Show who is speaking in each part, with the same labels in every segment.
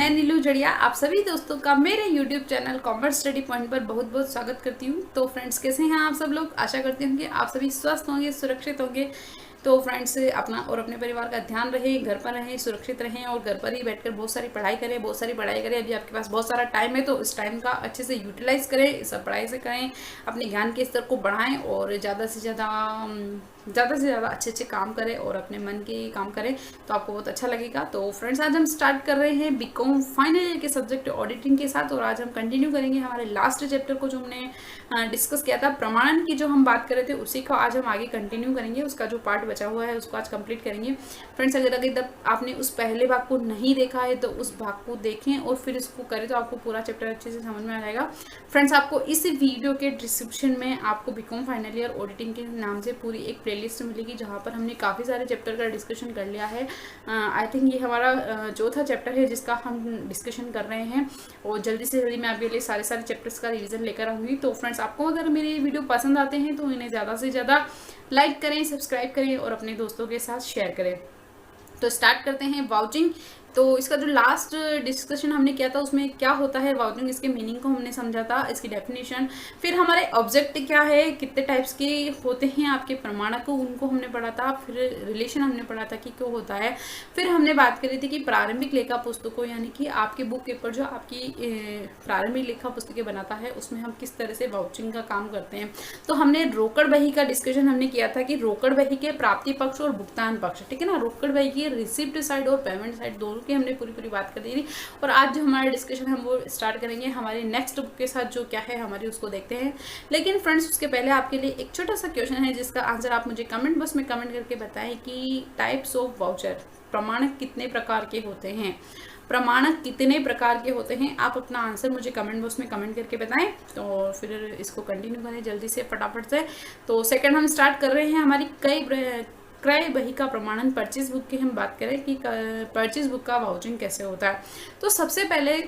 Speaker 1: मैं नीलू जड़िया आप सभी दोस्तों का मेरे YouTube channel commerce study point पर बहुत बहुत स्वागत करती हूँ। तो फ्रेंड्स, कैसे हैं आप सब लोग? आशा करती हूँ कि आप सभी स्वस्थ होंगे, सुरक्षित होंगे। तो फ्रेंड्स, अपना और अपने परिवार का ध्यान रहे, घर पर रहें, सुरक्षित रहें और घर पर ही बैठकर बहुत सारी पढ़ाई करें, बहुत सारी पढ़ाई करें। अभी आपके पास बहुत सारा टाइम है तो इस टाइम का अच्छे से यूटिलाइज करें, सब पढ़ाई से करें, अपने ज्ञान के स्तर को बढ़ाएं और ज़्यादा से ज़्यादा अच्छे अच्छे काम करें और अपने मन के काम करें तो आपको बहुत अच्छा लगेगा। तो फ्रेंड्स, आज हम स्टार्ट कर रहे हैं बीकॉम फाइनल ईयर के सब्जेक्ट ऑडिटिंग के साथ और आज हम कंटिन्यू करेंगे हमारे लास्ट चैप्टर को जो हमने डिस्कस किया था, प्रमाणन की जो हम बात कर रहे थे उसी को आज हम आगे कंटिन्यू करेंगे। उसका जो पार्ट बचा हुआ है उसको आज कंप्लीट करेंगे। फ्रेंड्स, अगर अभी तक आपने उस पहले भाग को नहीं देखा है तो उस भाग को देखें और फिर इसको करें तो आपको पूरा चैप्टर अच्छे से समझ में आ जाएगा। फ्रेंड्स, आपको इस वीडियो के डिस्क्रिप्शन में आपको बीकॉम फाइनल ईयर ऑडिटिंग के नाम से पूरी एक प्लेलिस्ट मिलेगी जहाँ पर हमने काफ़ी सारे चैप्टर का डिस्कशन कर लिया है। आई थिंक ये हमारा चौथा चैप्टर है जिसका हम डिस्कशन कर रहे हैं और जल्दी से जल्दी मैं आपके लिए सारे चैप्टर्स का रिवीजन लेकर आऊँगी। तो फ्रेंड्स, आपको अगर मेरे वीडियो पसंद आते हैं तो इन्हें ज़्यादा से ज़्यादा लाइक करें, सब्सक्राइब करें और अपने दोस्तों के साथ शेयर करें। तो स्टार्ट करते हैं वाउचिंग। तो इसका जो लास्ट डिस्कशन हमने किया था उसमें क्या होता है वाउचिंग, इसके मीनिंग को हमने समझा था, इसकी डेफिनेशन, फिर हमारे ऑब्जेक्ट क्या है, कितने टाइप्स के होते हैं आपके प्रमाणक को, उनको हमने पढ़ा था, फिर रिलेशन हमने पढ़ा था कि क्यों होता है, फिर हमने बात करी थी कि प्रारंभिक लेखा पुस्तकों यानी कि आपके बुक पेपर जो आपकी प्रारंभिक लेखा पुस्तकें बनाता है उसमें हम किस तरह से वाउचिंग का काम करते हैं। तो हमने रोकड़ बही का डिस्कशन हमने किया था कि रोकड़ बही के प्राप्ति पक्ष और भुगतान पक्ष, ठीक है ना, रोकड़ बही की रिसिप्ट साइड और पेमेंट साइड दोनों की हमने पूरी बात कर दी थी। और आज जो हमारा डिस्कशन हम वो स्टार्ट करेंगे हमारी नेक्स्ट बुक के साथ जो क्या है हमारी, उसको देखते हैं। लेकिन फ्रेंड्स, उसके पहले आपके लिए एक छोटा सा क्वेश्चन है जिसका आंसर आप मुझे कमेंट बॉक्स में कमेंट करके बताएं कि टाइप्स ऑफ वाउचर, प्रमाणक कितने प्रकार के होते हैं, प्रमाणक कितने प्रकार के होते हैं। आप अपना आंसर मुझे कमेंट बॉक्स में कमेंट करके बताएं तो फिर इसको कंटिन्यू करें जल्दी से फटाफट से। तो सेकंड हम स्टार्ट कर रहे हैं हमारी क्रय बही का प्रमाणन, परचेज बुक की हम बात करें कि परचेज बुक का वाउचिंग कैसे होता है। तो सबसे पहले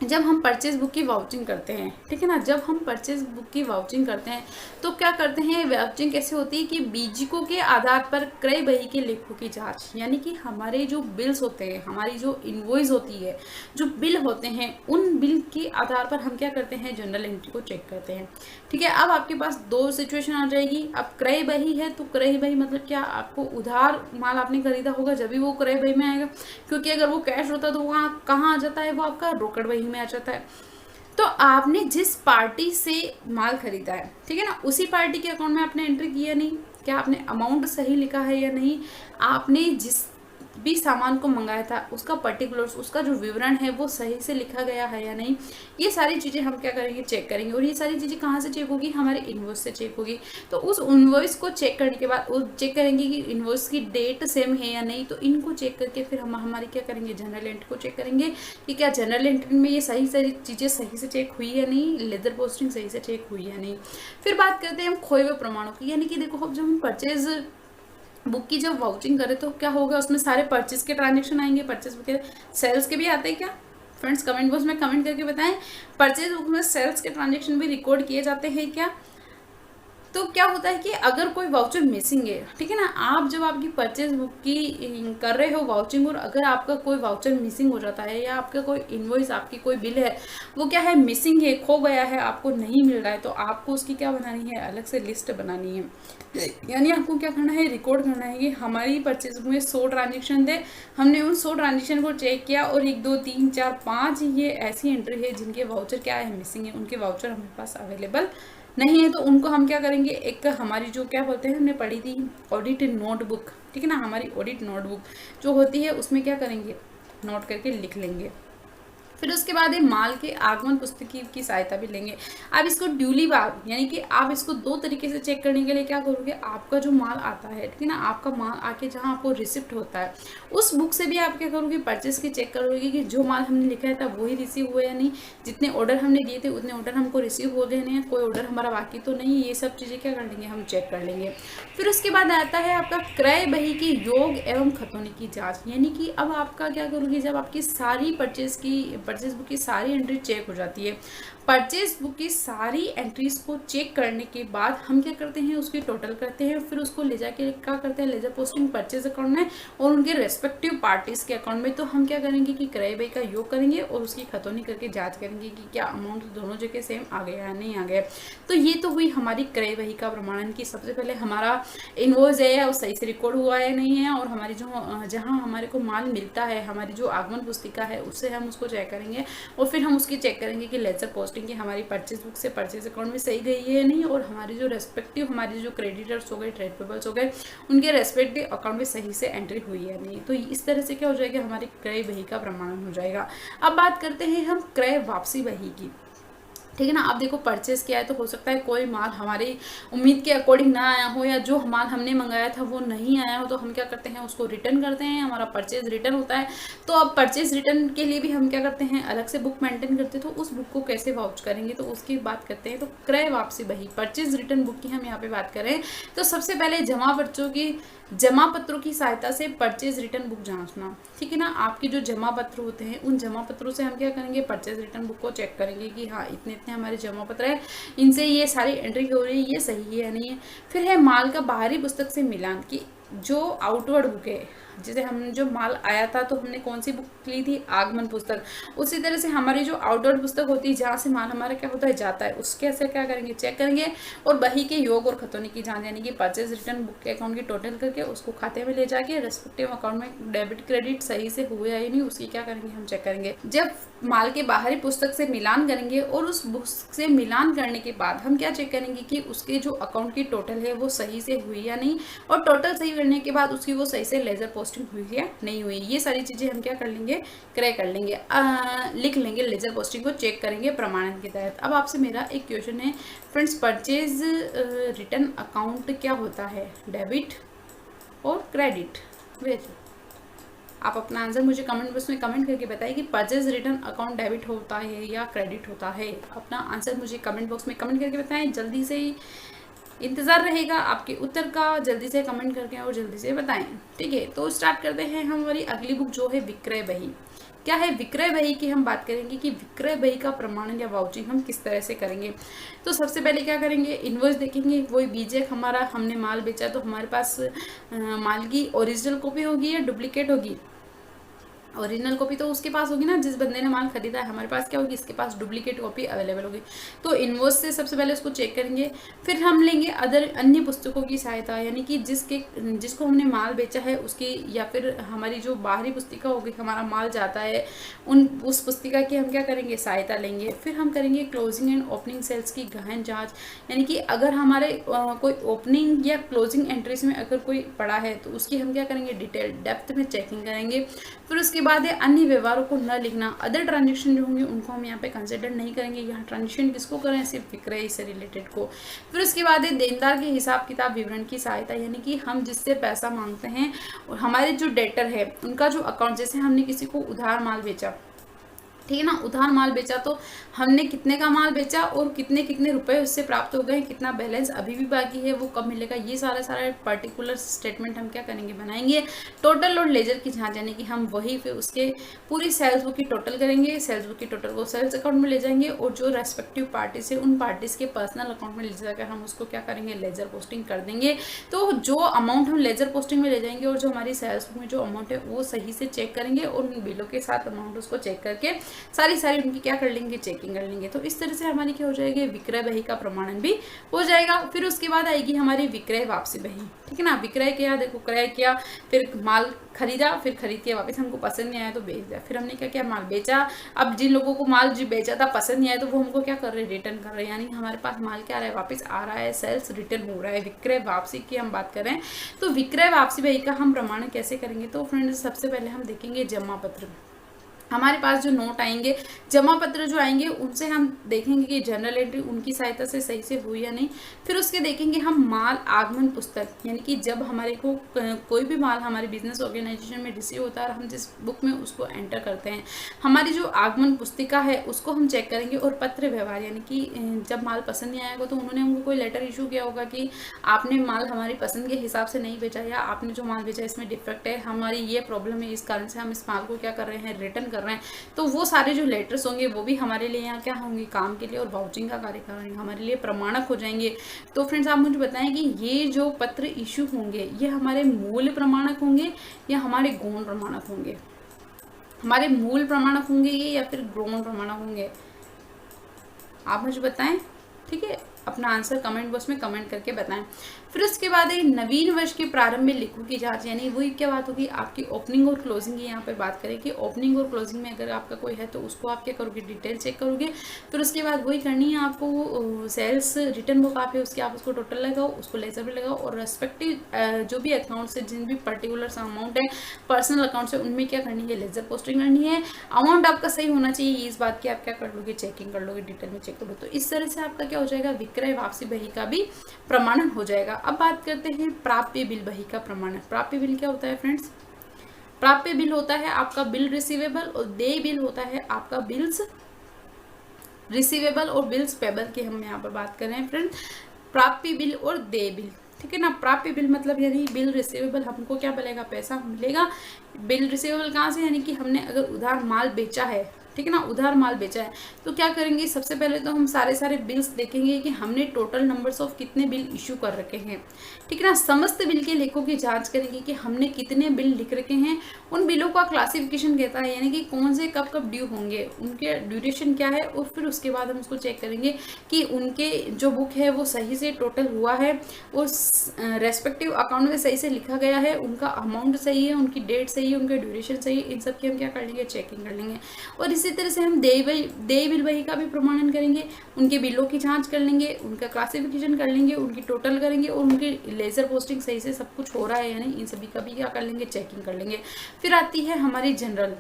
Speaker 1: जब हम परचेज बुक की वाउचिंग करते हैं, ठीक है ना, जब हम परचेज बुक की वाउचिंग करते हैं तो क्या करते हैं, वाउचिंग कैसे होती है कि बीजिकों के आधार पर क्रय बही के लेखों की जांच, यानी कि हमारे जो बिल्स होते हैं, हमारी जो इनवॉइस होती है, जो बिल होते हैं, उन बिल के आधार पर हम क्या करते हैं, जर्नल एंट्री को चेक करते हैं। ठीक है, अब आपके पास दो सिचुएशन आ जाएगी। अब क्रय बही है तो क्रय बही मतलब क्या, आपको उधार माल आपने खरीदा होगा जब भी वो क्रय बही में आएगा, क्योंकि अगर वो कैश होता तो वहाँ कहाँ आ जाता है, वो आपका रोकड़ बही में आ जाता है। तो आपने जिस पार्टी से माल खरीदा है, ठीक है ना, उसी पार्टी के अकाउंट में आपने एंट्री की या नहीं, क्या आपने अमाउंट सही लिखा है या नहीं, आपने जिस भी सामान को मंगाया था उसका पर्टिकुलर्स, उसका जो विवरण है वो सही से लिखा गया है या नहीं, ये सारी चीज़ें हम क्या करेंगे, चेक करेंगे। और ये सारी चीज़ें कहाँ से चेक होगी, हमारे इनवॉइस से चेक होगी। तो उस इनवॉइस को चेक करने के बाद वो चेक करेंगे कि इनवॉइस की डेट सेम है या नहीं। तो इनको चेक करके फिर हम हमारी क्या करेंगे, जनरल एंट्री को चेक करेंगे कि क्या जनरल एंट्री में ये सारी चीज़ें सही से चेक हुई या नहीं, लेदर पोस्टिंग सही से चेक हुई या नहीं। फिर बात करते हैं हम खोए हुए प्रमाणों की, यानी कि देखो अब जब हम परचेज बुक की जब वाउचिंग करें तो क्या होगा, उसमें सारे परचेज के ट्रांजेक्शन आएंगे, परचेज बुक के, सेल्स के भी आते हैं क्या? फ्रेंड्स, कमेंट बॉक्स में कमेंट करके बताएं, परचेज बुक में सेल्स के ट्रांजेक्शन भी रिकॉर्ड किए जाते हैं क्या? तो क्या होता है कि अगर कोई वाउचर मिसिंग है, ठीक है ना, आप जब आपकी परचेज बुक की कर रहे हो वाउचिंग और अगर आपका कोई वाउचर मिसिंग हो जाता है या आपका कोई इनवॉइस, आपकी कोई बिल है वो क्या है, मिसिंग है, खो गया है, आपको नहीं मिल रहा है, तो आपको उसकी क्या बनानी है, अलग से लिस्ट बनानी है। यानी आपको क्या करना है, रिकॉर्ड करना है कि हमारी परचेज बुक में 100 ट्रांजेक्शन थे, हमने उन 100 ट्रांजेक्शन को चेक किया और 1 2 3 4 5 ये ऐसी एंट्री है जिनके वाउचर क्या है, मिसिंग है, उनके वाउचर हमारे पास अवेलेबल नहीं है। तो उनको हम क्या करेंगे, एक हमारी जो क्या बोलते हैं, हमने पढ़ी थी ऑडिट नोटबुक, ठीक है ना, हमारी ऑडिट नोटबुक जो होती है उसमें क्या करेंगे, नोट करके लिख लेंगे। फिर उसके बाद ये माल के आगमन पुस्तक की सहायता भी लेंगे। आप इसको ड्यूली बार, यानी कि आप इसको दो तरीके से चेक करने के लिए क्या करोगे, आपका जो माल आता है, ठीक है ना, आपका माल आके जहाँ आपको रिसिप्ट होता है उस बुक से भी आप क्या करोगे, परचेस की चेक करोगे कि जो माल हमने लिखा था वही रिसीव हुआ या नहीं, जितने ऑर्डर हमने दिए थे उतने ऑर्डर हमको रिसीव हो गए नहीं, कोई ऑर्डर हमारा बाकी तो नहीं, ये सब चीज़ें क्या कर लेंगे, हम चेक कर लेंगे। फिर उसके बाद आता है आपका क्रय बही की योग एवं खतौनी की जाँच, यानी कि अब आपका क्या करोगे, जब आपकी सारी परचेज की परचेज बुक की सारी एंट्री चेक हो जाती है। परचेज बुक की सारी एंट्रीज को चेक करने के बाद हम क्या करते हैं, उसकी टोटल करते हैं, फिर उसको ले जाके क्या करते हैं, लेजर पोस्टिंग परचेज अकाउंट में और उनके रेस्पेक्टिव पार्टीज के अकाउंट में। तो हम क्या करेंगे कि क्रय व्यय का योग करेंगे और उसकी खतौनी करके जांच करेंगे कि क्या अमाउंट दोनों जगह सेम आ गया या नहीं आ गया। तो ये तो हुई हमारी क्रय व्यय का प्रमाणन की सबसे पहले हमारा इनवॉइस है वो सही से रिकॉर्ड हुआ है नहीं है, और हमारी जो जहाँ हमारे को माल मिलता है, हमारी जो आगमन पुस्तिका है उससे हम उसको चेक करेंगे और फिर हम उसकी चेक करेंगे कि लेजर पोस्टिंग की हमारी परचेज बुक से परचेज अकाउंट में सही गई है नहीं, और हमारी जो रेस्पेक्टिव हमारी जो क्रेडिटर्स हो गए, ट्रेड पेबल्स हो गए, उनके रेस्पेक्टिव अकाउंट में सही से एंट्री हुई है नहीं। तो इस तरह से क्या हो जाएगा, हमारी क्रय बही का प्रमाणन हो जाएगा। अब बात करते हैं हम क्रय वापसी बही की। ठीक है ना। अब देखो परचेज किया है तो हो सकता है कोई माल हमारी उम्मीद के अकॉर्डिंग ना आया हो, या जो माल हमने मंगाया था वो नहीं आया हो, तो हम क्या करते हैं, उसको रिटर्न करते हैं, हमारा परचेज रिटर्न होता है। तो अब परचेज रिटर्न के लिए भी हम क्या करते हैं, अलग से बुक मेंटेन करते हैं। तो उस बुक को कैसे वाउच करेंगे, तो उसकी बात करते हैं। तो क्रय वापसी बही परचेज रिटर्न बुक की हम यहाँ पे बात करें तो सबसे पहले जमा पत्रों की सहायता से परचेज रिटर्न बुक जांचना। ठीक है ना। आपके जो जमा पत्र होते हैं उन जमा पत्रों से हम क्या करेंगे, परचेज रिटर्न बुक को चेक करेंगे कि हाँ इतने इतने हमारे जमा पत्र है, इनसे ये सारी एंट्री हो रही है, ये सही है या नहीं है। फिर है माल का बाहरी पुस्तक से मिलान की जो आउटवर्ड बुक है, जैसे हम जो माल आया था तो हमने कौन सी बुक ली थी, आगमन पुस्तक। उसी तरह से हमारी जो आउटवर्ड पुस्तक होती है जहाँ से माल हमारा क्या होता है, जाता है, उसके से क्या करेंगे, चेक करेंगे और बही के योग और खतौनी की जांच, यानी कि परचेज रिटर्न बुक के अकाउंट की टोटल करके उसको खाते में ले जाके रेस्पेक्टिव अकाउंट में डेबिट क्रेडिट सही से हुए या नहीं, उसकी क्या करेंगे, हम चेक करेंगे। जब माल के बाहरी पुस्तक से मिलान करेंगे और उस बुक से मिलान करने के बाद हम क्या चेक करेंगे कि उसके जो अकाउंट की टोटल है वो सही से हुई या नहीं, और टोटल सही करने के बाद उसकी वो सही से लेजर पोस्टिंग हुई है नहीं हुई। ये सारी चीजें हम क्या कर लेंगे, क्रय कर लेंगे, लिख लेंगे, लेजर पोस्टिंग को चेक करेंगे प्रमाणन के तहत। अब आपसे मेरा एक क्वेश्चन है फ्रेंड्स, परचेज रिटर्न अकाउंट क्या होता है, डेबिट और क्रेडिट? वेरी, आप अपना आंसर मुझे कमेंट बॉक्स में कमेंट करके बताइए कि परचेज रिटर्न अकाउंट डेबिट होता है या क्रेडिट होता है। अपना आंसर मुझे कमेंट बॉक्स में कमेंट करके बताएं, जल्दी से ही इंतज़ार रहेगा आपके उत्तर का, जल्दी से कमेंट करके और जल्दी से बताएं। ठीक है, तो स्टार्ट करते हैं हमारी अगली बुक जो है विक्रय बही। क्या है विक्रय बही की हम बात करेंगे कि विक्रय बही का प्रमाणन या वाउचिंग हम किस तरह से करेंगे। तो सबसे पहले क्या करेंगे, इनवॉइस देखेंगे, वही बीजेक हमारा हमने माल बेचा तो हमारे पास माल की ओरिजिनल कॉपी होगी या डुप्लीकेट होगी। ओरिजिनल कॉपी तो उसके पास होगी ना जिस बंदे ने माल खरीदा है, हमारे पास क्या होगी, इसके पास डुप्लीकेट कॉपी अवेलेबल होगी। तो इनवॉइस से सबसे पहले उसको चेक करेंगे, फिर हम लेंगे अन्य पुस्तकों की सहायता, यानी कि जिसको हमने माल बेचा है उसकी, या फिर हमारी जो बाहरी पुस्तिका होगी, हमारा माल जाता है उस पुस्तिका की हम क्या करेंगे, सहायता लेंगे। फिर हम करेंगे क्लोजिंग एंड ओपनिंग सेल्स की गहन जाँच, यानी कि अगर हमारे कोई ओपनिंग या क्लोजिंग एंट्रीज में अगर कोई पड़ा है तो उसकी हम क्या करेंगे, डिटेल डेप्थ में चेकिंग करेंगे। फिर उसके बाद है अन्य व्यवहारों को न लिखना, अदर ट्रांजेक्शन जो होंगे उनको हम यहाँ पे कंसिडर नहीं करेंगे। यहाँ ट्रांजेक्शन किसको करें, सिर्फ विक्रय से रिलेटेड को। फिर उसके बाद है देनदार के हिसाब किताब विवरण की सहायता, यानी कि हम जिससे पैसा मांगते हैं और हमारे जो डेटर है उनका जो अकाउंट, जैसे हमने किसी को उधार माल बेचा, ठीक है ना, उधार माल बेचा तो हमने कितने का माल बेचा और कितने कितने रुपए उससे प्राप्त हो गए, कितना बैलेंस अभी भी बाकी है, वो कब मिलेगा, ये सारा पर्टिकुलर स्टेटमेंट हम क्या करेंगे, बनाएंगे। टोटल और लेजर की जांच, यानी कि हम वही फिर उसके पूरी सेल्स बुक की टोटल करेंगे, सेल्स बुक की टोटल को सेल्स अकाउंट में ले जाएंगे और जो रेस्पेक्टिव पार्टीज है उन पार्टीज के पर्सनल अकाउंट में ले जाकर हम उसको क्या करेंगे, लेजर पोस्टिंग कर देंगे। तो जो अमाउंट हम लेजर पोस्टिंग में ले जाएंगे और जो हमारी सेल्स बुक में जो अमाउंट है वो सही से चेक करेंगे और उन बिलों के साथ अमाउंट उसको चेक करके सारी उनकी क्या कर लेंगे, चेकिंग कर लेंगे। तो इस तरह से हमारी क्या हो जाएगी, विक्रय बही का प्रमाणन भी हो जाएगा। फिर उसके बाद आएगी हमारी विक्रय वापसी बही। ठीक है ना, विक्रय किया, देखो क्रय किया, फिर माल खरीदा, फिर खरीद के वापस हमको पसंद नहीं आया तो बेच दिया। फिर हमने क्या किया, माल बेचा। अब जिन लोगों को माल जो बेचा था पसंद नहीं आया तो वो हमको क्या कर रहे हैं, रिटर्न कर रहे हैं, यानी हमारे पास माल क्या आ रहा है, वापस आ रहा है, सेल्स रिटर्न हो रहा है। विक्रय वापसी की हम बात करें तो विक्रय वापसी बही का हम प्रमाणन कैसे करेंगे। तो फ्रेंड्स सबसे पहले हम देखेंगे जमा पत्र। हमारे पास जो नोट आएंगे, जमा पत्र जो आएंगे, उनसे हम देखेंगे कि जनरल एंट्री उनकी सहायता से सही से हुई या नहीं। फिर उसके देखेंगे हम माल आगमन पुस्तक, यानी कि जब हमारे को कोई भी माल हमारे बिजनेस ऑर्गेनाइजेशन में रिसीव होता है और हम जिस बुक में उसको एंटर करते हैं, हमारी जो आगमन पुस्तिका है उसको हम चेक करेंगे। और पत्र व्यवहार, यानी कि जब माल पसंद नहीं आएगा तो उन्होंने हमको कोई लेटर इशू किया होगा कि आपने माल हमारी पसंद के हिसाब से नहीं बेचा, या आपने जो माल बेचा इसमें डिफेक्ट है, हमारी ये प्रॉब्लम है, इस कारण से हम इस माल को क्या कर रहे हैं, रिटर्न कर रहे हैं, तो वो सारे जो लेटर्स होंगे वो भी हमारे लिए यहाँ क्या होंगे, काम के लिए और वाउचिंग का कार्य करेंगे, हमारे लिए प्रमाणक हो जाएंगे। तो फ्रेंड्स आप मुझे बताएं कि ये जो पत्र इशू होंगे ये हमारे मूल प्रमाणक होंगे या हमारे गौण प्रमाणक होंगे? हमारे मूल प्रमाणक होंगे ये या फिर गौण प्रमाणक होंगे? आप मुझे बताएं, ठीक है, अपना आंसर कमेंट बॉक्स में कमेंट करके बताएं। फिर उसके बाद एक नवीन वर्ष के प्रारंभ में लेखों की जांच, यानी वही क्या बात होगी, आपकी ओपनिंग और क्लोजिंग की यहाँ पर बात करें कि ओपनिंग और क्लोजिंग में अगर आपका कोई है तो उसको आप क्या करोगे, डिटेल चेक करोगे। फिर उसके बाद वही करनी है आपको, सेल्स रिटर्न बुक आप है उसके आप उसको टोटल लगाओ, उसको लेजर पे लगाओ और रेस्पेक्टिव जो भी अकाउंट से जिन भी पर्टिकुलर अमाउंट है पर्सनल अकाउंट से उनमें क्या करनी है, लेजर पोस्टिंग करनी है। अमाउंट आपका सही होना चाहिए, इस बात की आप क्या कर लोगे, चेकिंग कर लोगे, डिटेल में चेक करोगे। तो इस तरह से आपका क्या हो जाएगा, विक्रय वापसी बही का भी प्रमाणन हो जाएगा। अब बात करते हैं प्राप्य बिल बही का प्रमाणन। प्राप्य बिल क्या होता है फ्रेंड्स? प्राप्य बिल होता है आपका बिल रिसीवेबल और देय बिल होता है आपका बिल्स रिसीवेबल और बिल्स पेबल की हम यहाँ पर बात कर रहे हैं फ्रेंड्स। प्राप्य बिल और देय बिल, ठीक है ना। प्राप्य बिल मतलब यानी बिल रिसीवेबल हमको क्या मिलेगा, पैसा मिलेगा। बिल रिसीवेबल कहाँ से, यानी कि हमने अगर उधार माल बेचा है, ठीक है ना, उधार माल बेचा है तो क्या करेंगे, सबसे पहले तो हम सारे बिल्स देखेंगे कि हमने टोटल नंबर्स ऑफ कितने बिल इशू कर रखे हैं, ठीक है ना। समस्त बिल के लेखों की जांच करेंगे कि हमने कितने बिल लिख रखे हैं। उन बिलों का क्लासिफिकेशन कहता है यानी कि कौन से कब कब ड्यू होंगे, उनके ड्यूरेशन क्या है, और फिर उसके बाद हम उसको चेक करेंगे कि उनके जो बुक है वो सही से टोटल हुआ है, उस रेस्पेक्टिव अकाउंट में सही से लिखा गया है, उनका अमाउंट सही है, उनकी डेट सही है, उनके ड्यूरेशन सही है। इन सब की हम क्या कर लेंगे, चेकिंग कर लेंगे। और इसी तरह से हम देय बिल बही का भी प्रमाणन करेंगे, उनके बिलों की जांच कर लेंगे, उनका क्लासिफिकेशन कर लेंगे, उनकी टोटल करेंगे और उनकी लेजर पोस्टिंग सही से सब कुछ हो रहा है यानी इन सभी का भी क्या कर लेंगे, चेकिंग कर लेंगे। फिर आती है हमारी जनरल,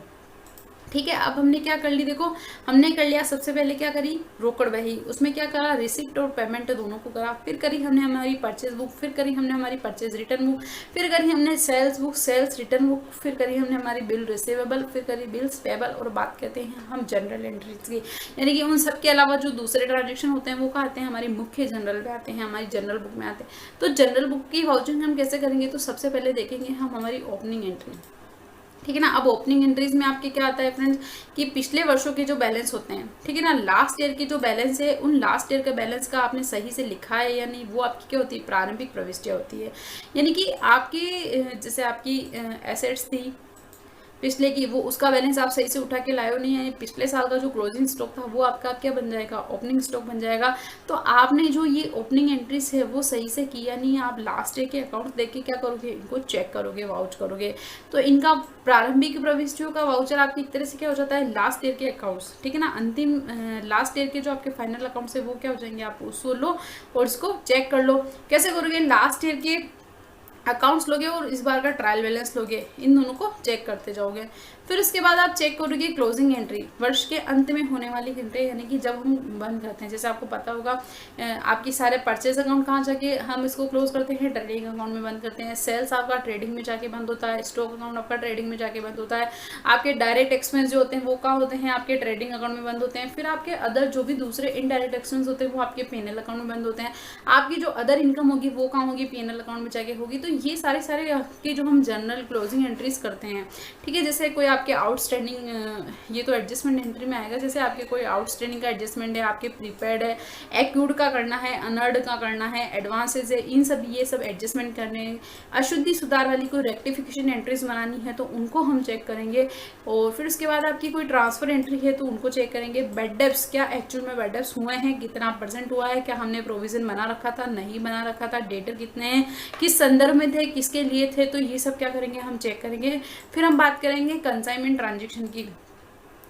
Speaker 1: ठीक है। अब हमने क्या कर ली, देखो हमने कर लिया, सबसे पहले क्या करी, रोकड़ बही, उसमें क्या करा, रिसिप्ट और पेमेंट दोनों को करा। फिर करी हमने हमारी परचेज बुक, फिर करी हमने हमारी परचेज रिटर्न बुक, फिर करी हमने sales book, sales return book, फिर करी हमने हमारी बिल रिसीवेबल, फिर करी बिल्स पेबल। और बात करते हैं हम जनरल एंट्रीज की, यानी कि उन सब के अलावा जो दूसरे ट्रांजेक्शन होते हैं वो कहाँ आते हैं, हमारी मुख्य जनरल में आते हैं, हमारी जनरल बुक में आते हैं। तो जनरल बुक की वाउचिंग हम कैसे करेंगे, तो सबसे पहले देखेंगे हम हमारी ओपनिंग एंट्री, ठीक है ना। अब ओपनिंग एंट्रीज में आपके क्या आता है फ्रेंड्स कि पिछले वर्षों के जो बैलेंस होते हैं, ठीक है ना, लास्ट ईयर के जो बैलेंस है उन लास्ट ईयर के बैलेंस का आपने सही से लिखा है या नहीं, वो आपकी क्या होती है, प्रारंभिक प्रविष्टियाँ होती है। यानी कि आपकी जैसे आपकी एसेट्स थी पिछले की, वो उसका बैलेंस आप सही से उठा के लाए हो नहीं, यानी पिछले साल का जो क्लोजिंग स्टॉक था वो आपका क्या बन जाएगा, ओपनिंग स्टॉक बन जाएगा। तो आपने जो ये ओपनिंग एंट्रीज है वो सही से किया नहीं, आप लास्ट ईयर के अकाउंट देख के क्या करोगे, इनको चेक करोगे, वाउच करोगे। तो इनका प्रारंभिक प्रविष्टियों का वाउचर आपकी एक तरह से क्या हो जाता है, लास्ट ईयर के अकाउंट्स, ठीक है ना। अंतिम लास्ट ईयर के जो आपके फाइनल अकाउंट्स है वो क्या हो जाएंगे, आप उसको लो और उसको चेक कर लो। कैसे करोगे, लास्ट ईयर के अकाउंट्स लोगे और इस बार का ट्रायल बैलेंस लोगे, इन दोनों को चेक करते जाओगे। फिर उसके बाद आप चेक करोगे क्लोजिंग एंट्री, वर्ष के अंत में होने वाली घंटे, यानी कि जब हम बंद करते हैं। जैसे आपको पता होगा आपकी सारे परचेज अकाउंट कहाँ जाके हम इसको क्लोज करते हैं, ट्रेडिंग अकाउंट में बंद करते हैं। सेल्स आपका ट्रेडिंग में जाके बंद होता है, स्टॉक अकाउंट आपका ट्रेडिंग में जाके बंद होता है। आपके डायरेक्ट एक्सपेंस जो होते हैं वो कहाँ होते हैं, आपके ट्रेडिंग अकाउंट में बंद होते हैं। फिर आपके अदर जो भी दूसरे इनडायरेक्ट एक्सपेंस होते हैं वो आपके पीएनएल अकाउंट में बंद होते हैं। आपकी जो अदर इनकम होगी वो कहाँ होगी, पीएनएल अकाउंट में जाके होगी। तो ये सारे आपके जो हम जनरल क्लोजिंग एंट्रीज करते हैं, ठीक है। जैसे कोई आपके आउटस्टैंडिंग, ये तो एडजस्टमेंट एंट्री में आएगा। जैसे आपके कोई आउटस्टैंडिंग का एडजस्टमेंट है, आपके प्रीपेड है, एक्यूड का करना है, अनर्ड का करना है, एडवांसेज है, इन सब ये सब एडजस्टमेंट करने हैं। अशुद्धि सुधार वाली कोई रेक्टिफिकेशन एंट्रीज बनानी है तो उनको हम चेक करेंगे। और फिर उसके बाद आपकी कोई ट्रांसफर एंट्री है तो उनको चेक करेंगे। बेड डेब्ट्स, क्या एक्चुअल में बेड डेब्ट्स हुए हैं, कितना % हुआ है, क्या हमने प्रोविजन बना रखा था, नहीं बना रखा था, डेटर कितने हैं, किस संदर्भ में थे, किसके लिए थे, तो ये सब क्या करेंगे, हम चेक करेंगे। फिर हम बात करेंगे कंसाइनमेंट ट्रांजैक्शन की,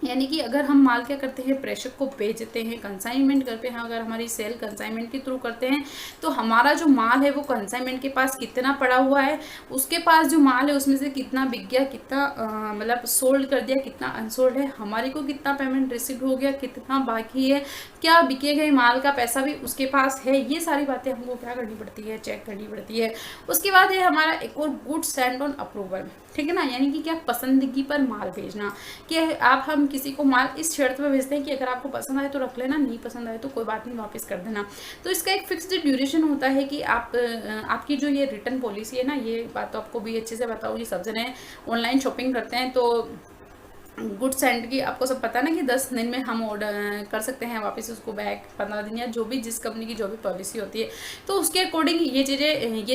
Speaker 1: यानी कि अगर हम माल क्या करते हैं, प्रेषक को बेचते हैं, कंसाइनमेंट करते हैं। अगर हमारी सेल कंसाइनमेंट के थ्रू करते हैं तो हमारा जो माल है वो कंसाइनमेंट के पास कितना पड़ा हुआ है, उसके पास जो माल है उसमें से कितना बिक गया, कितना मतलब सोल्ड कर दिया, कितना अनसोल्ड है, हमारे को कितना पेमेंट रिसीव हो गया, कितना बाकी है, क्या बिके गए माल का पैसा भी उसके पास है। ये सारी बातें हमको क्या करनी पड़ती है, चेक करनी पड़ती है। उसके बाद है हमारा एक और गुड सेंड ऑन अप्रूवल, ठीक है ना, यानी कि क्या पसंदगी पर माल भेजना, कि आप हम किसी को माल इस शर्त पर भेजते हैं कि अगर आपको पसंद आए तो रख लेना, नहीं पसंद आए तो कोई बात नहीं, वापस कर देना। तो इसका एक फिक्स्ड ड्यूरेशन होता है कि आपकी जो ये रिटर्न पॉलिसी है ना, ये बात तो आपको भी अच्छे से पता होगी, सब जने ऑनलाइन शॉपिंग करते हैं तो गुड्स सेंड की आपको सब पता है ना कि 10 दिन में हम ऑर्डर कर सकते हैं वापस उसको बैक, 15 दिन, या जो भी जिस कंपनी की जो भी पॉलिसी होती है। तो उसके अकॉर्डिंग ये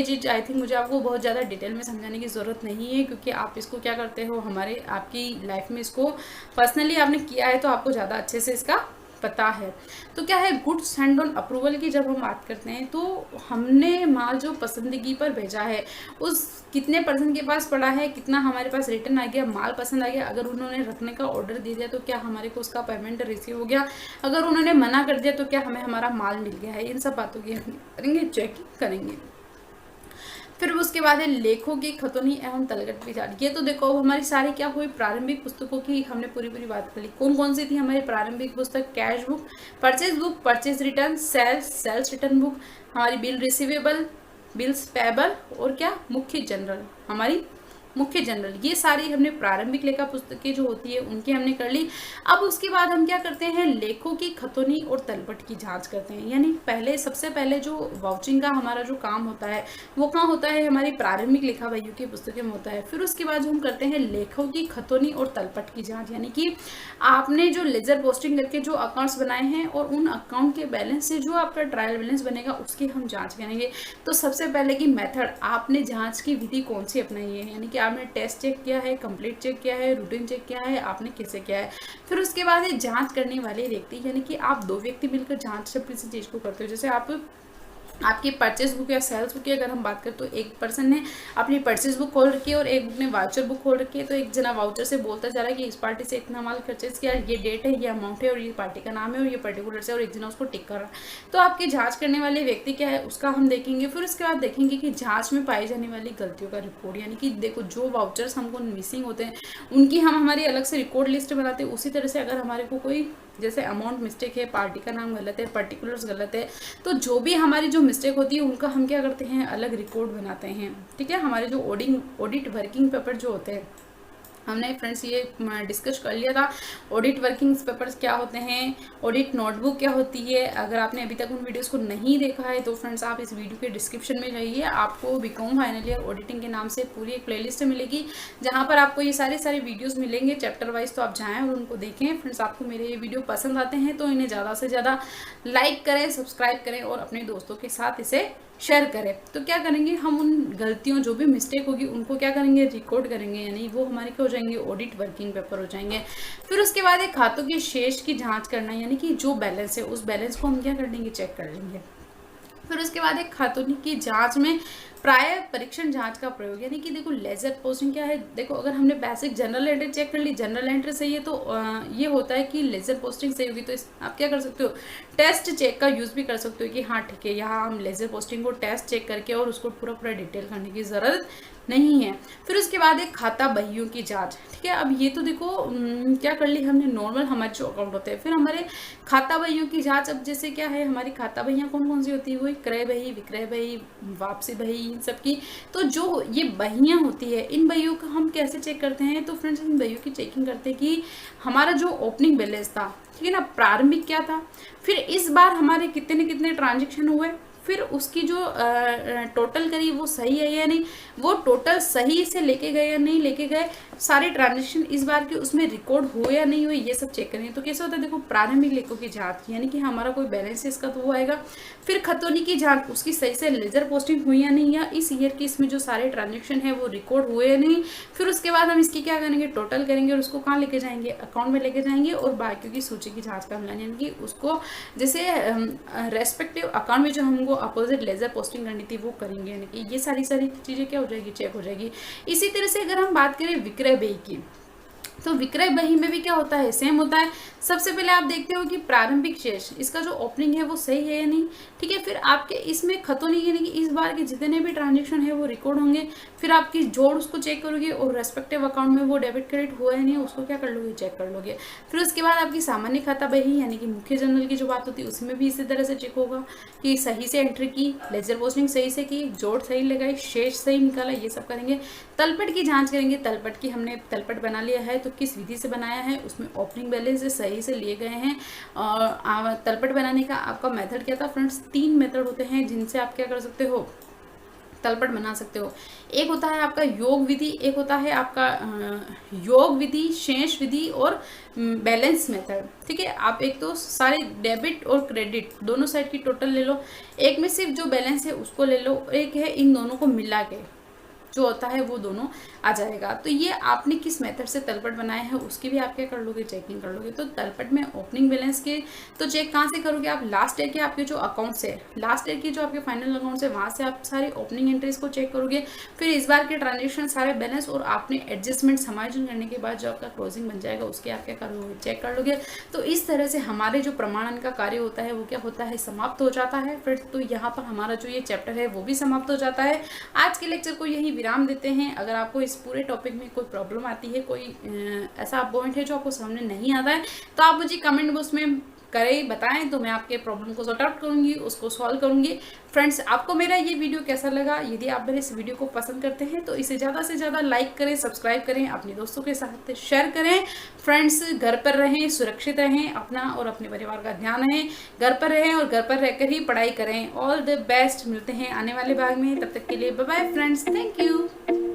Speaker 1: चीज़ आई थिंक मुझे आपको बहुत ज़्यादा डिटेल में समझाने की ज़रूरत नहीं है, क्योंकि आप इसको क्या करते हो आपकी लाइफ में इसको पर्सनली आपने किया है, तो आपको ज़्यादा अच्छे से इसका पता है। तो क्या है, गुड्स सेंड ऑन अप्रूवल की जब हम बात करते हैं, तो हमने माल जो पसंदगी पर भेजा है उस कितने पर्सन के पास पड़ा है, कितना हमारे पास रिटर्न आ गया, माल पसंद आ गया, अगर उन्होंने रखने का ऑर्डर दे दिया तो क्या हमारे को उसका पेमेंट रिसीव हो गया, अगर उन्होंने मना कर दिया तो क्या हमें हमारा माल मिल गया है। इन सब बातों की हम करेंगे, चेकिंग करेंगे। फिर उसके बाद है लेखों की खतौनी एवं तलगट विचार। ये तो देखो हमारी सारी क्या हुई, प्रारंभिक पुस्तकों की हमने पूरी बात कर ली। कौन कौन सी थी हमारी प्रारंभिक पुस्तक? Cash book, book, purchase return, sales return book, हमारी बिल रिसीवेबल, बिल्स पेबल, और क्या मुख्य जनरल, हमारी मुख्य जनरल। ये सारी हमने प्रारंभिक लेखा पुस्तकें जो होती है उनकी हमने कर ली। अब उसके बाद हम क्या करते हैं, लेखों की खतौनी और तलपट की जांच करते हैं। यानी सबसे पहले जो वाउचिंग का हमारा जो काम होता है वो कहाँ होता है, हमारी प्रारंभिक लेखा भाइयों की पुस्तकें में होता है। फिर उसके बाद जो हम करते हैं लेखों की खतौनी और तलपट की जाँच, यानी कि आपने जो लेजर पोस्टिंग करके जो अकाउंट्स बनाए हैं और उन अकाउंट के बैलेंस से जो आपका ट्रायल बैलेंस बनेगा उसकी हम जाँच करेंगे। तो सबसे पहले की मेथड, आपने जाँच की विधि कौन सी अपनाई है, यानी कि आपने टेस्ट चेक किया है, कंप्लीट चेक किया है, रूटीन चेक किया है, आपने किसे किया है। फिर उसके बाद है जांच करने वाले व्यक्ति, यानी कि आप 2 व्यक्ति मिलकर जांच जब किसी चीज़ को करते हो। जैसे आपकी परचेज बुक या सेल्स बुक की अगर हम बात करें तो एक पर्सन ने अपनी परचेज बुक खोल रखी है और एक ने वाउचर बुक खोल रखी है। तो एक जना वाउचर से बोलता जा रहा है कि इस पार्टी से इतना माल परचेज किया, ये डेट है, ये अमाउंट है और ये पार्टी का नाम है और ये पर्टिकुलर से, और एक जना उसको टिक कर रहा है। तो आपकी जांच करने वाले व्यक्ति क्या है उसका हम देखेंगे। फिर उसके बाद देखेंगे कि जाँच में पाई जाने वाली गलतियों का रिपोर्ट, यानी कि देखो जो वाउचर्स हमको मिसिंग होते हैं उनकी हम हमारी अलग से रिकॉर्ड लिस्ट बनाते हैं। उसी तरह से अगर हमारे को कोई जैसे अमाउंट मिस्टेक है, पार्टी का नाम गलत है, पर्टिकुलर्स गलत है, तो जो भी हमारी जो मिस्टेक होती है उनका हम क्या करते हैं, अलग रिकॉर्ड बनाते हैं। ठीक है, हमारे जो ऑडिट वर्किंग पेपर जो होते हैं, हमने फ्रेंड्स ये डिस्कस कर लिया था ऑडिट वर्किंग पेपर्स क्या होते हैं, ऑडिट नोटबुक क्या होती है। अगर आपने अभी तक उन वीडियोस को नहीं देखा है तो फ्रेंड्स आप इस वीडियो के डिस्क्रिप्शन में जाइए, आपको बीकॉम फाइनल ईयर ऑडिटिंग के नाम से पूरी एक प्लेलिस्ट मिलेगी जहां पर आपको ये सारे वीडियोस मिलेंगे चैप्टर वाइज। तो आप जाएँ और उनको देखें। फ्रेंड्स आपको मेरे ये वीडियो पसंद आते हैं तो इन्हें ज़्यादा से ज़्यादा लाइक करें, सब्सक्राइब करें और अपने दोस्तों के साथ इसे शेयर करें। तो क्या करेंगे, हम उन गलतियों जो भी मिस्टेक होगी उनको क्या करेंगे, रिकॉर्ड करेंगे, यानी वो हमारे क्या हो जाएंगे, ऑडिट वर्किंग पेपर हो जाएंगे। फिर उसके बाद एक खातों की शेष की जांच करना, यानी कि जो बैलेंस है उस बैलेंस को हम क्या कर लेंगे, चेक कर लेंगे। फिर उसके बाद एक खातों की जांच में प्राय परीक्षण जांच का प्रयोग, यानी कि देखो लेजर पोस्टिंग क्या है, देखो अगर हमने बेसिक जनरल एंट्री चेक कर ली, जनरल एंट्री सही है तो ये होता है कि लेजर पोस्टिंग सही होगी। तो आप क्या कर सकते हो, टेस्ट चेक का यूज़ भी कर सकते हो कि हाँ ठीक है, यहाँ हम लेजर पोस्टिंग को टेस्ट चेक करके और उसको पूरा डिटेल करने की ज़रूरत नहीं है। फिर उसके बाद एक खाता बहियों की जांच। ठीक है, अब ये तो देखो क्या कर ली हमने, नॉर्मल हमारे जो अकाउंट होते हैं। फिर हमारे खाता बहियों की जांच, अब जैसे क्या है, हमारी खाता बहियाँ कौन कौन सी होती है, वही क्रय बही, विक्रय बही, वापसी बही, इन सब की। तो जो ये बहियाँ होती है इन बहियों का हम कैसे चेक करते हैं, तो फ्रेंड्स इन बहियों की चेकिंग करते हैं कि हमारा जो ओपनिंग बैलेंस था, ठीक है ना, प्रारंभिक क्या था, फिर इस बार हमारे कितने ट्रांजेक्शन हुए, फिर उसकी जो टोटल करी वो सही है या नहीं, वो टोटल सही से लेके गए या नहीं लेके गए, सारे ट्रांजेक्शन इस बार के उसमें रिकॉर्ड हुए या नहीं हुए, ये सब चेक करेंगे। तो कैसे होता है, देखो प्रारंभिक लेखों की जांच, यानी कि हमारा कोई बैलेंस है इसका तो वो आएगा। फिर खतौनी की जांच, उसकी सही से लेजर पोस्टिंग हुई या नहीं, या इस ईयर की इसमें जो सारे ट्रांजेक्शन है वो रिकॉर्ड हुए या नहीं। फिर उसके बाद हम इसकी क्या करेंगे, टोटल करेंगे और उसको कहाँ लेके जाएंगे, अकाउंट में लेके जाएंगे और बाकियों की सूची की जाँच का मिलान, यानी कि उसको जैसे रेस्पेक्टिव अकाउंट में जो हमको अपोजिट लेजर पोस्टिंग करनी थी वो करेंगे, यानी कि ये सारी चीज़ें क्या हो जाएगी, चेक हो जाएगी। इसी तरह से अगर हम बात करें विक्रय बही की, तो विक्रय बही में भी क्या होता है, सेम होता है। सबसे पहले आप देखते हो कि प्रारंभिक शेष, इसका जो ओपनिंग है वो सही है या नहीं, ठीक है। फिर आपके इसमें खतौनी, यानी कि इस बार के जितने भी ट्रांजेक्शन है वो रिकॉर्ड होंगे। फिर आपकी जोड़ उसको चेक करोगे और रेस्पेक्टिव अकाउंट में वो डेबिट क्रेडिट हुआ है नहीं, उसको क्या कर लोगे, चेक कर लोगे। फिर उसके बाद आपकी सामान्य खाता बही, यानी कि मुख्य जनरल की जो बात होती है उसमें भी इसी तरह से चेक होगा कि सही से एंट्री की, लेजर पोस्टिंग सही से की, जोड़ सही लगाई, शेष सही निकाला, ये सब करेंगे। तलपट की जाँच करेंगे, तलपट की हमने तलपट बना लिया है तो किस विधि से बनाया है, उसमें ओपनिंग बैलेंस सही से लिए गए हैं। और तलपट बनाने का आपका मेथड क्या था फ्रेंड्स, 3 मेथड होते हैं जिनसे आप क्या कर सकते हो, तलपट बना सकते हो। एक होता है आपका योग विधि, एक होता है आपका योग विधि, शेष विधि और बैलेंस मेथड। ठीक है, आप एक तो सारे डेबिट और क्रेडिट दोनों साइड की टोटल ले लो, एक में सिर्फ जो बैलेंस है उसको ले लो, एक है इन दोनों को मिला के जो होता है वो दोनों आ जाएगा। तो ये आपने किस मेथड से तलपट बनाए हैं उसकी भी आप क्या कर लोगे, चेकिंग कर लोगे। तो तलपट में ओपनिंग बैलेंस के तो चेक कहाँ से करोगे आप, लास्ट ईयर के आपके जो अकाउंट्स है, लास्ट ईयर के जो आपके फाइनल अकाउंट्स है वहाँ से आप सारे ओपनिंग एंट्रीज को चेक करोगे। फिर इस बार के ट्रांजेक्शन सारे बैलेंस और आपने एडजस्टमेंट समायोजन करने के बाद जो आपका क्लोजिंग बन जाएगा उसके आप क्या करोगे, चेक कर लोगे। तो इस तरह से हमारे जो प्रमाणन का कार्य होता है वो क्या होता है, समाप्त हो जाता है। फिर तो यहाँ पर हमारा जो ये चैप्टर है वो भी समाप्त हो जाता है। आज के लेक्चर को यही विराम देते हैं। अगर आपको इस पूरे टॉपिक में कोई प्रॉब्लम आती है, कोई ऐसा पॉइंट है जो आपको समझ नहीं आता है, तो आप मुझे कमेंट बॉक्स में करें, बताएं, तो मैं आपके प्रॉब्लम को सॉर्ट आउट करूंगी, उसको सॉल्व करूंगी। फ्रेंड्स, आपको मेरा ये वीडियो कैसा लगा? यदि आप मेरे इस वीडियो को पसंद करते हैं तो इसे ज़्यादा से ज़्यादा लाइक करें, सब्सक्राइब करें, अपने दोस्तों के साथ शेयर करें। फ्रेंड्स, घर पर रहें, सुरक्षित रहें, अपना और अपने परिवार का ध्यान रखें, घर पर रहें और घर पर रहकर ही पढ़ाई करें। ऑल द बेस्ट, मिलते हैं आने वाले भाग में, तब तक के लिए bye bye friends, thank you.